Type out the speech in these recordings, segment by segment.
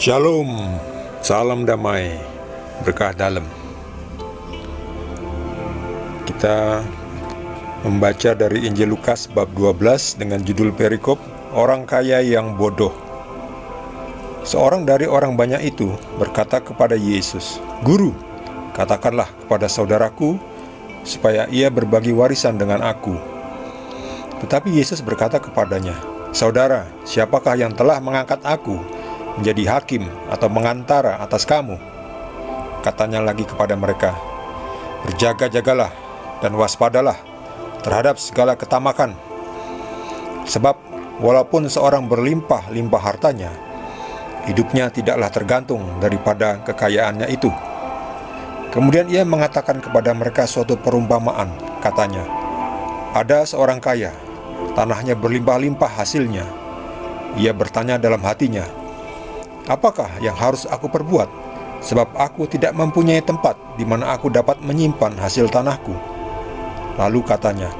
Shalom, salam damai, berkah dalam. Kita membaca dari Injil Lukas bab 12 dengan judul perikop Orang Kaya yang Bodoh. Seorang dari orang banyak itu berkata kepada Yesus, "Guru, katakanlah kepada saudaraku supaya ia berbagi warisan dengan aku." Tetapi Yesus berkata kepadanya, "Saudara, siapakah yang telah mengangkat aku menjadi hakim atau mengantara atas kamu?" Katanya lagi kepada mereka, "Berjaga-jagalah dan waspadalah terhadap segala ketamakan. Sebab walaupun seorang berlimpah-limpah hartanya, hidupnya tidaklah tergantung daripada kekayaannya itu." Kemudian ia mengatakan kepada mereka suatu perumpamaan. Katanya, "Ada seorang kaya, tanahnya berlimpah-limpah hasilnya. Ia bertanya dalam hatinya, 'Apakah yang harus aku perbuat? Sebab aku tidak mempunyai tempat di mana aku dapat menyimpan hasil tanahku.' Lalu katanya,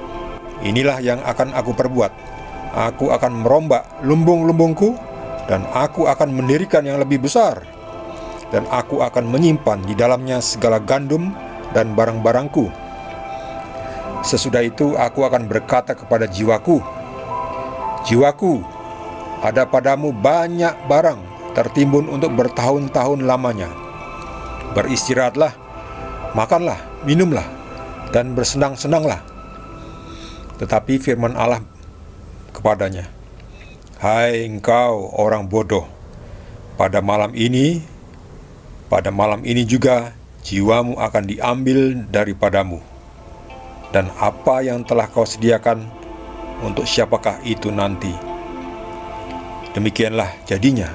'Inilah yang akan aku perbuat. Aku akan merombak lumbung-lumbungku, dan aku akan mendirikan yang lebih besar. Dan aku akan menyimpan di dalamnya segala gandum dan barang-barangku. Sesudah itu aku akan berkata kepada jiwaku, Jiwaku, ada padamu banyak barang tertimbun untuk bertahun-tahun lamanya. Beristirahatlah, makanlah, minumlah, dan bersenang-senanglah.' Tetapi firman Allah kepadanya, 'Hai engkau orang bodoh, pada malam ini juga jiwamu akan diambil daripadamu. Dan apa yang telah kau sediakan, untuk siapakah itu nanti?' Demikianlah jadinya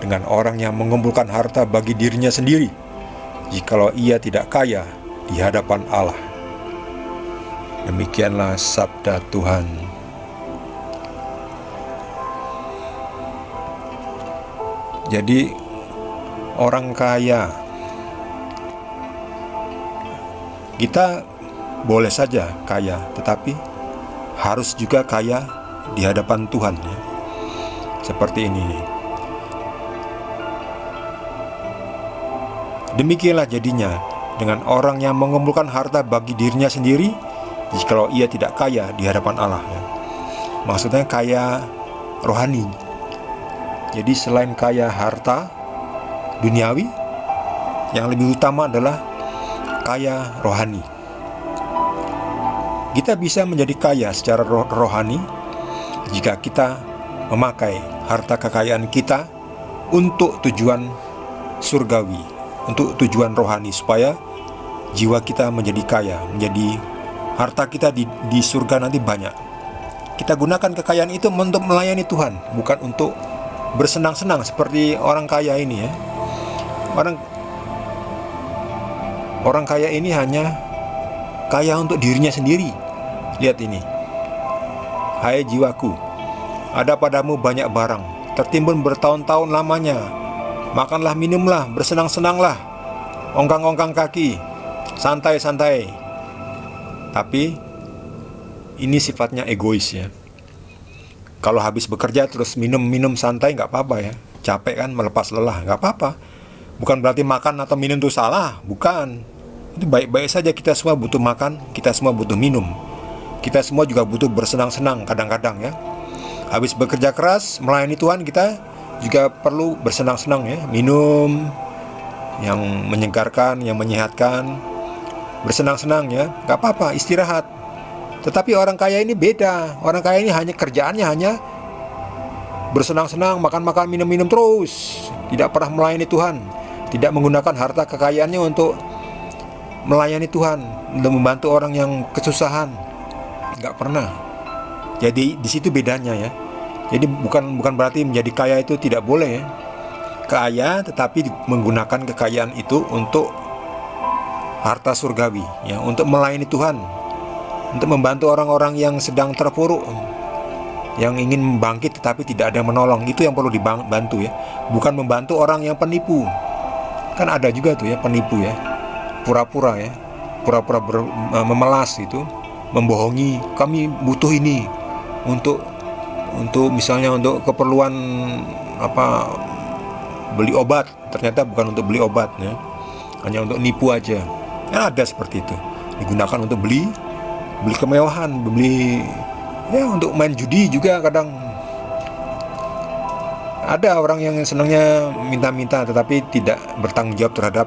dengan orang yang mengumpulkan harta bagi dirinya sendiri, jikalau ia tidak kaya di hadapan Allah." Demikianlah sabda Tuhan. Jadi orang kaya, kita boleh saja kaya, tetapi harus juga kaya di hadapan Tuhan, ya. Seperti ini. Demikianlah jadinya dengan orang yang mengumpulkan harta bagi dirinya sendiri, jikalau ia tidak kaya di hadapan Allah, ya. Maksudnya kaya rohani. Jadi selain kaya harta duniawi, yang lebih utama adalah kaya rohani. Kita bisa menjadi kaya secara rohani jika kita memakai harta kekayaan kita untuk tujuan surgawi, untuk tujuan rohani, supaya jiwa kita menjadi kaya, menjadi harta kita di surga nanti banyak. Kita gunakan kekayaan itu untuk melayani Tuhan, bukan untuk bersenang-senang seperti orang kaya ini, ya. Orang kaya ini hanya kaya untuk dirinya sendiri. Lihat ini. "Hai jiwaku, ada padamu banyak barang tertimbun bertahun-tahun lamanya. Makanlah, minumlah, bersenang-senanglah, ongkang-ongkang kaki, santai-santai." Tapi ini sifatnya egois, ya. Kalau habis bekerja terus minum santai nggak apa-apa, ya. Capek kan, melepas lelah, nggak apa-apa. Bukan berarti makan atau minum itu salah, bukan. Itu baik-baik saja. Kita semua butuh makan, kita semua butuh minum, kita semua juga butuh bersenang-senang kadang-kadang, ya. Habis bekerja keras melayani Tuhan, kita juga perlu bersenang-senang, ya. Minum yang menyegarkan, yang menyehatkan, bersenang-senang, ya. Gak apa-apa, istirahat. Tetapi orang kaya ini beda. Orang kaya ini kerjaannya hanya bersenang-senang, makan-makan, minum-minum terus, tidak pernah melayani Tuhan, tidak menggunakan harta kekayaannya untuk melayani Tuhan, untuk membantu orang yang kesusahan. Gak pernah. Jadi di situ bedanya, ya. Jadi bukan berarti menjadi kaya itu tidak boleh, ya. Kaya tetapi menggunakan kekayaan itu untuk harta surgawi, ya, untuk melayani Tuhan, untuk membantu orang-orang yang sedang terpuruk, yang ingin bangkit tetapi tidak ada yang menolong. Itu yang perlu dibantu, ya. Bukan membantu orang yang penipu. Kan ada juga tuh, ya, penipu, ya, pura-pura, ya, pura-pura memelas itu, membohongi, "Kami butuh ini untuk misalnya untuk keperluan beli obat, ternyata bukan untuk beli obat ya, hanya untuk nipu aja. Ada seperti itu, digunakan untuk beli kemewahan, beli ya untuk main judi juga. Kadang ada orang yang senangnya minta-minta tetapi tidak bertanggung jawab terhadap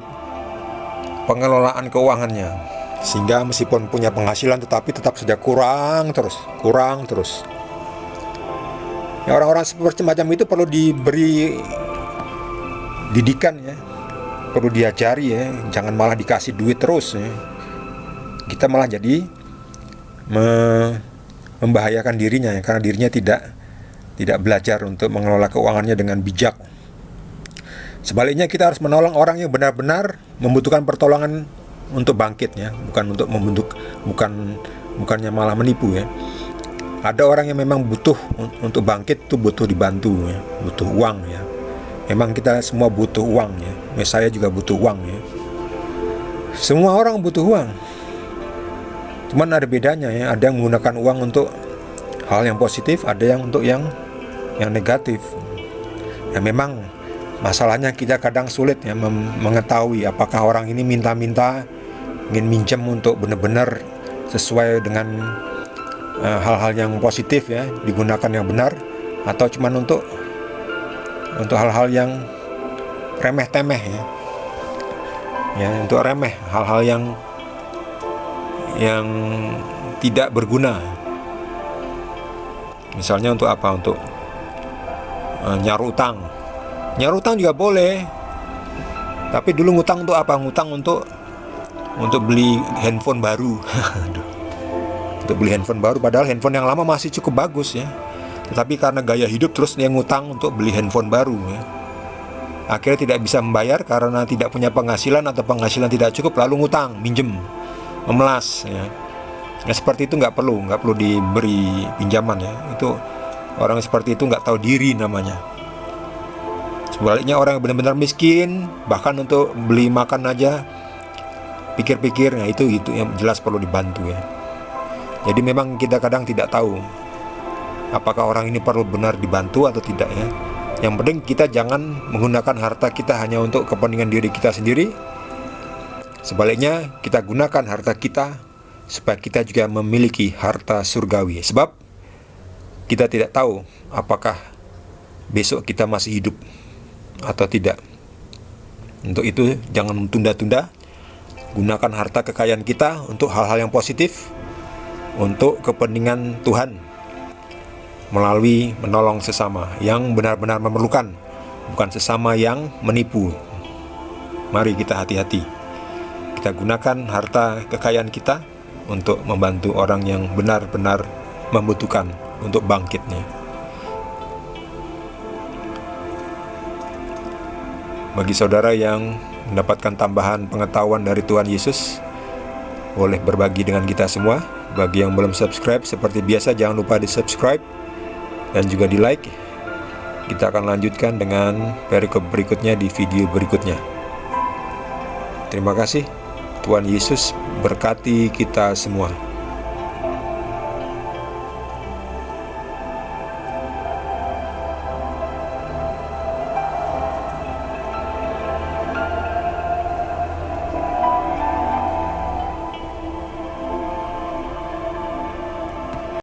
pengelolaan keuangannya, sehingga meskipun punya penghasilan tetapi tetap saja kurang terus. Ya, orang-orang seperti macam itu perlu diberi didikan ya, perlu diajari ya, jangan malah dikasih duit terus ya. Kita malah jadi membahayakan dirinya ya, karena dirinya tidak belajar untuk mengelola keuangannya dengan bijak. Sebaliknya kita harus menolong orang yang benar-benar membutuhkan pertolongan untuk bangkit ya, bukannya malah menipu ya. Ada orang yang memang butuh untuk bangkit, itu butuh dibantu ya, butuh uang ya. Memang kita semua butuh uang ya. Saya juga butuh uang ya. Semua orang butuh uang. Cuman ada bedanya ya, ada yang menggunakan uang untuk hal yang positif, ada yang untuk yang negatif. Ya memang masalahnya kita kadang sulit ya mengetahui apakah orang ini minta-minta ingin minjem untuk benar-benar sesuai dengan hal-hal yang positif ya, digunakan yang benar, atau cuman untuk hal-hal yang remeh-temeh ya, untuk remeh, hal-hal yang tidak berguna. Misalnya untuk apa? Untuk nyaru utang juga boleh, tapi dulu ngutang untuk apa? Ngutang untuk beli handphone baru. Untuk beli handphone baru, padahal handphone yang lama masih cukup bagus ya, tetapi karena gaya hidup terus dia ngutang untuk beli handphone baru ya. Akhirnya tidak bisa membayar karena tidak punya penghasilan atau penghasilan tidak cukup, lalu ngutang, minjem, memelas ya. Ya seperti itu nggak perlu diberi pinjaman ya. Itu orang seperti itu nggak tahu diri namanya. Sebaliknya orang yang benar-benar miskin, bahkan untuk beli makan aja pikir-pikir, nah itu yang jelas perlu dibantu ya. Jadi memang kita kadang tidak tahu apakah orang ini perlu benar dibantu atau tidak ya. Yang penting kita jangan menggunakan harta kita hanya untuk kepentingan diri kita sendiri. Sebaliknya kita gunakan harta kita supaya kita juga memiliki harta surgawi. Sebab kita tidak tahu apakah besok kita masih hidup atau tidak. Untuk itu jangan tunda-tunda. Gunakan harta kekayaan kita untuk hal-hal yang positif, untuk kepentingan Tuhan, melalui menolong sesama yang benar-benar memerlukan, bukan sesama yang menipu. Mari kita hati-hati. Kita gunakan harta kekayaan kita untuk membantu orang yang benar-benar membutuhkan untuk bangkitnya. Bagi saudara yang mendapatkan tambahan pengetahuan dari Tuhan Yesus, boleh berbagi dengan kita semua. Bagi yang belum subscribe, seperti biasa jangan lupa di subscribe dan juga di like. Kita akan lanjutkan dengan perikop berikutnya di video berikutnya. Terima kasih. Tuhan Yesus berkati kita semua.